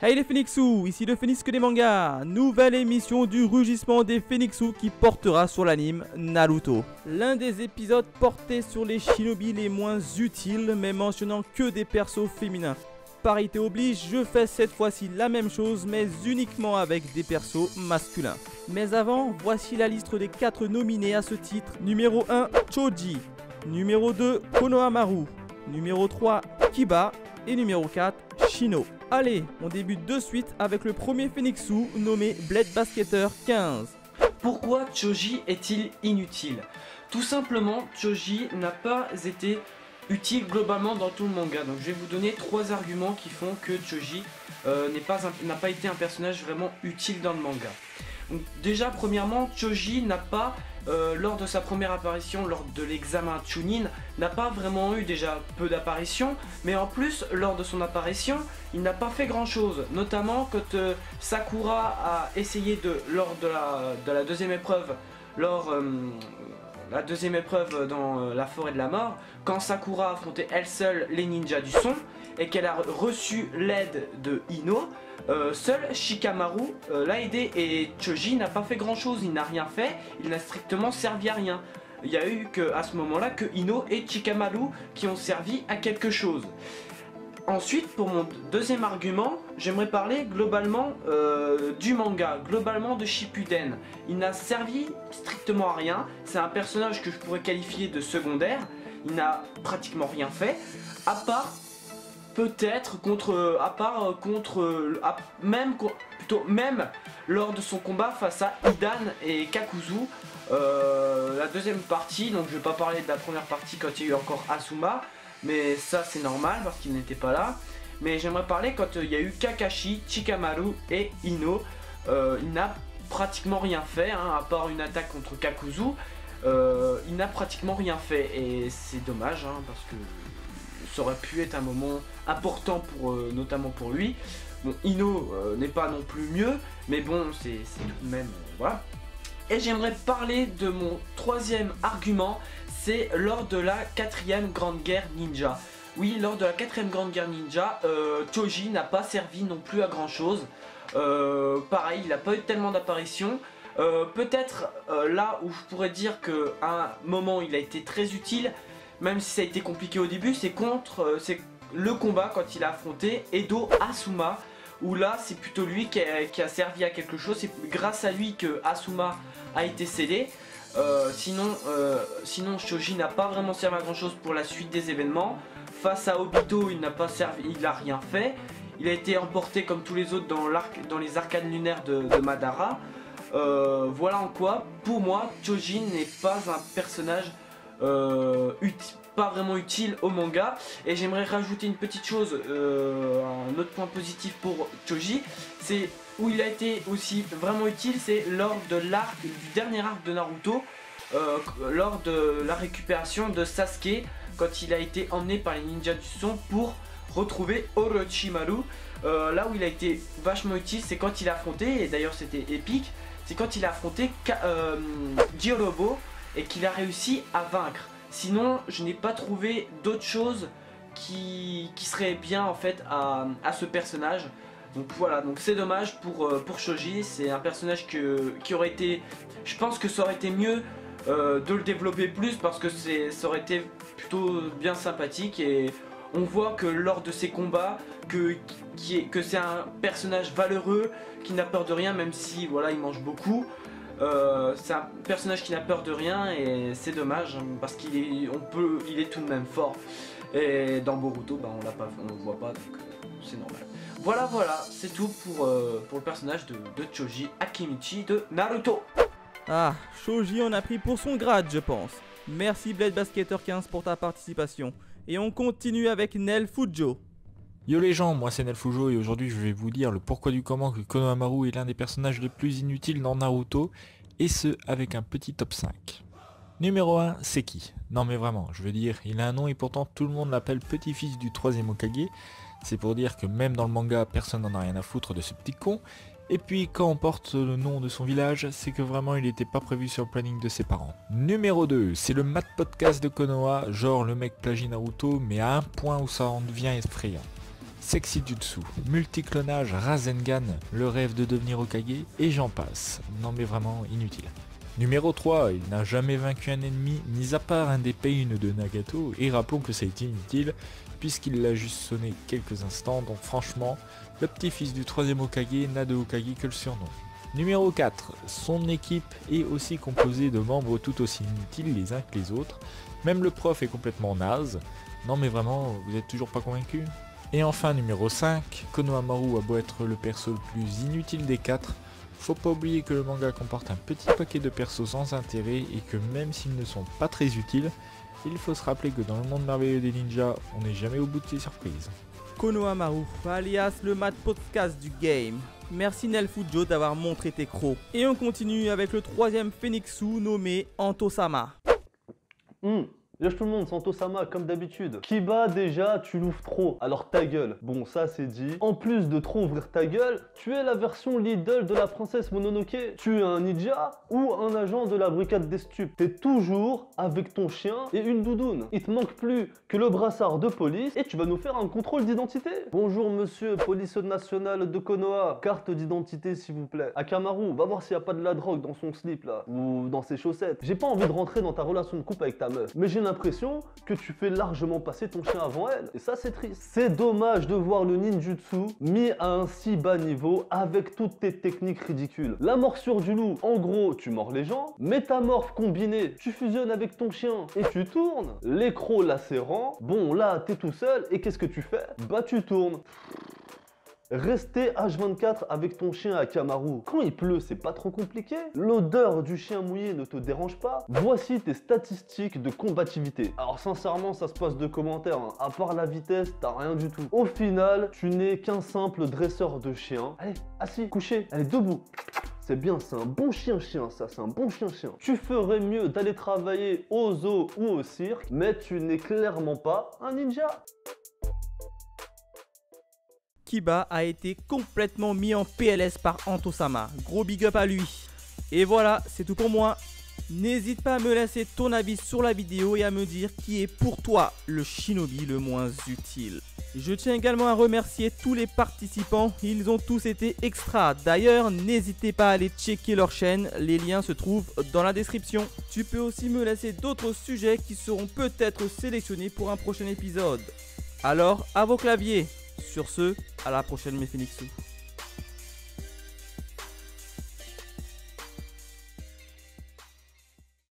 Hey les Phoenixous, ici le Phoenix que des mangas. Nouvelle émission du rugissement des Phoenixous qui portera sur l'anime Naruto. L'un des épisodes portait sur les shinobi les moins utiles mais mentionnant que des persos féminins. Parité oblige, je fais cette fois-ci la même chose mais uniquement avec des persos masculins. Mais avant, voici la liste des 4 nominés à ce titre. Numéro 1, Choji. Numéro 2, Konohamaru. Numéro 3, Kiba. Et numéro 4, Shino. Allez, on débute de suite avec le premier Phoenixou nommé Blade Basketer 15. Pourquoi Choji est-il inutile? Tout simplement, Choji n'a pas été utile globalement dans tout le manga. Donc je vais vous donner 3 arguments qui font que Choji n'a pas été un personnage vraiment utile dans le manga. Donc, déjà, premièrement, Choji n'a pas, lors de sa première apparition, lors de l'examen Chunin, n'a pas vraiment eu déjà peu d'apparitions, mais en plus, lors de son apparition, il n'a pas fait grand chose, notamment quand Sakura a essayé lors de la deuxième épreuve, la deuxième épreuve dans la forêt de la mort, quand Sakura affrontait elle seule les ninjas du son et qu'elle a reçu l'aide de Ino, seul Shikamaru l'a aidé et Choji n'a pas fait grand chose, il n'a rien fait, il n'a strictement servi à rien. Il n'y a eu à ce moment-là que Ino et Shikamaru qui ont servi à quelque chose. Ensuite, pour mon deuxième argument, j'aimerais parler globalement du manga, globalement de Shippuden. Il n'a servi strictement à rien, c'est un personnage que je pourrais qualifier de secondaire, il n'a pratiquement rien fait, à part peut-être même lors de son combat face à Hidan et Kakuzu. La deuxième partie, donc je vais pas parler de la première partie quand il y a eu encore Asuma, mais ça c'est normal parce qu'il n'était pas là. Mais j'aimerais parler quand il y a eu Kakashi, Shikamaru et Ino. Il n'a pratiquement rien fait, hein, à part une attaque contre Kakuzu. Il n'a pratiquement rien fait et c'est dommage, hein, parce que ça aurait pu être un moment important notamment pour lui. Bon, Ino n'est pas non plus mieux, mais bon, c'est tout de même, voilà. Et j'aimerais parler de mon troisième argument, c'est lors de la 4ème Grande Guerre Ninja. Oui, lors de la 4ème Grande Guerre Ninja, Choji n'a pas servi non plus à grand chose. Pareil, il n'a pas eu tellement d'apparitions. Peut-être là où je pourrais dire qu'à un moment il a été très utile, même si ça a été compliqué au début, c'est le combat quand il a affronté Edo Asuma, où là c'est plutôt lui qui a servi à quelque chose, c'est grâce à lui que Asuma a été scellé. Sinon Choji n'a pas vraiment servi à grand chose pour la suite des événements. Face à Obito, il n'a rien fait. Il a été emporté comme tous les autres dans les arcanes lunaires de Madara. Voilà en quoi, pour moi, Choji n'est pas un personnage pas vraiment utile au manga. Et j'aimerais rajouter une petite chose, un autre point positif pour Choji, c'est où il a été aussi vraiment utile, c'est lors de du dernier arc de Naruto, lors de la récupération de Sasuke, quand il a été emmené par les ninjas du son pour retrouver Orochimaru. Là où il a été vachement utile, c'est quand il a affronté, et d'ailleurs c'était épique, c'est quand il a affronté Jirobo et qu'il a réussi à vaincre. Sinon, je n'ai pas trouvé d'autre chose qui serait bien en fait à ce personnage. Donc voilà, donc c'est dommage pour Choji. C'est un personnage qui aurait été, je pense que ça aurait été mieux de le développer plus, parce que ça aurait été plutôt bien sympathique. Et on voit que lors de ses combats que c'est un personnage valeureux qui n'a peur de rien, même si voilà, il mange beaucoup. C'est un personnage qui n'a peur de rien et c'est dommage, hein, parce qu'il est tout de même fort. Et dans Boruto, bah, on le voit pas, donc c'est normal. Voilà, c'est tout pour le personnage de Choji Akimichi de Naruto. Ah, Choji en a pris pour son grade, je pense. Merci Blade Basketer 15 pour ta participation. Et on continue avec Nel Fujo. Yo les gens, moi c'est Nelfujo et aujourd'hui je vais vous dire le pourquoi du comment que Konohamaru est l'un des personnages les plus inutiles dans Naruto, et ce avec un petit top 5. Numéro 1, c'est qui? Non mais vraiment, je veux dire, il a un nom et pourtant tout le monde l'appelle petit-fils du 3ème Hokage. C'est pour dire que même dans le manga, personne n'en a rien à foutre de ce petit con. Et puis quand on porte le nom de son village, c'est que vraiment il n'était pas prévu sur le planning de ses parents. Numéro 2, c'est le Mad Podcast de Konoha, genre le mec plagie Naruto, mais à un point où ça en devient effrayant. Sexy Jutsu, multiclonage, Rasengan, le rêve de devenir Hokage, et j'en passe. Non mais vraiment inutile. Numéro 3, il n'a jamais vaincu un ennemi, mis à part un des Pain de Nagato, et rappelons que ça a été inutile, puisqu'il l'a juste sonné quelques instants, donc franchement, le petit-fils du 3ème Hokage n'a de Hokage que le surnom. Numéro 4, son équipe est aussi composée de membres tout aussi inutiles les uns que les autres, même le prof est complètement naze, non mais vraiment, vous êtes toujours pas convaincu? Et enfin numéro 5, Konohamaru a beau être le perso le plus inutile des 4, faut pas oublier que le manga comporte un petit paquet de persos sans intérêt et que même s'ils ne sont pas très utiles, il faut se rappeler que dans le monde merveilleux des ninjas, on n'est jamais au bout de ses surprises. Konohamaru, alias le Mad Podcast du game. Merci Nelfujo d'avoir montré tes crocs. Et on continue avec le 3ème Phoenixu nommé Antosama. Lâche tout le monde, Santo-sama, comme d'habitude. Kiba, déjà, tu l'ouvres trop, alors ta gueule. Bon, ça c'est dit. En plus de trop ouvrir ta gueule, tu es la version Lidl de la princesse Mononoke. Tu es un ninja ou un agent de la brigade des stupes. T'es toujours avec ton chien et une doudoune. Il te manque plus que le brassard de police et tu vas nous faire un contrôle d'identité. Bonjour monsieur, police nationale de Konoha. Carte d'identité s'il vous plaît. Akamaru, va voir s'il n'y a pas de la drogue dans son slip là, ou dans ses chaussettes. J'ai pas envie de rentrer dans ta relation de couple avec ta meuf, mais j'ai l'impression que tu fais largement passer ton chien avant elle, et ça c'est triste. C'est dommage de voir le ninjutsu mis à un si bas niveau avec toutes tes techniques ridicules. La morsure du loup, en gros tu mords les gens, métamorphe combiné, tu fusionnes avec ton chien et tu tournes, l'écro lacérant, bon là t'es tout seul et qu'est-ce que tu fais? Bah tu tournes. Rester H24 avec ton chien à Akamaru. Quand il pleut, c'est pas trop compliqué. L'odeur du chien mouillé ne te dérange pas. Voici tes statistiques de combativité. Alors sincèrement, ça se passe de commentaires, hein. À part la vitesse, t'as rien du tout. Au final, tu n'es qu'un simple dresseur de chien. Allez, assis, couché, allez, debout. C'est bien, c'est un bon chien-chien ça, c'est un bon chien-chien. Tu ferais mieux d'aller travailler au zoo ou au cirque, mais tu n'es clairement pas un ninja. Kiba a été complètement mis en PLS par Antosama. Gros big up à lui. Et voilà, c'est tout pour moi. N'hésite pas à me laisser ton avis sur la vidéo et à me dire qui est pour toi le shinobi le moins utile. Je tiens également à remercier tous les participants, ils ont tous été extra. D'ailleurs, n'hésitez pas à aller checker leur chaîne, les liens se trouvent dans la description. Tu peux aussi me laisser d'autres sujets qui seront peut-être sélectionnés pour un prochain épisode. Alors, à vos claviers. Sur ce, à la prochaine mes Phoenixous.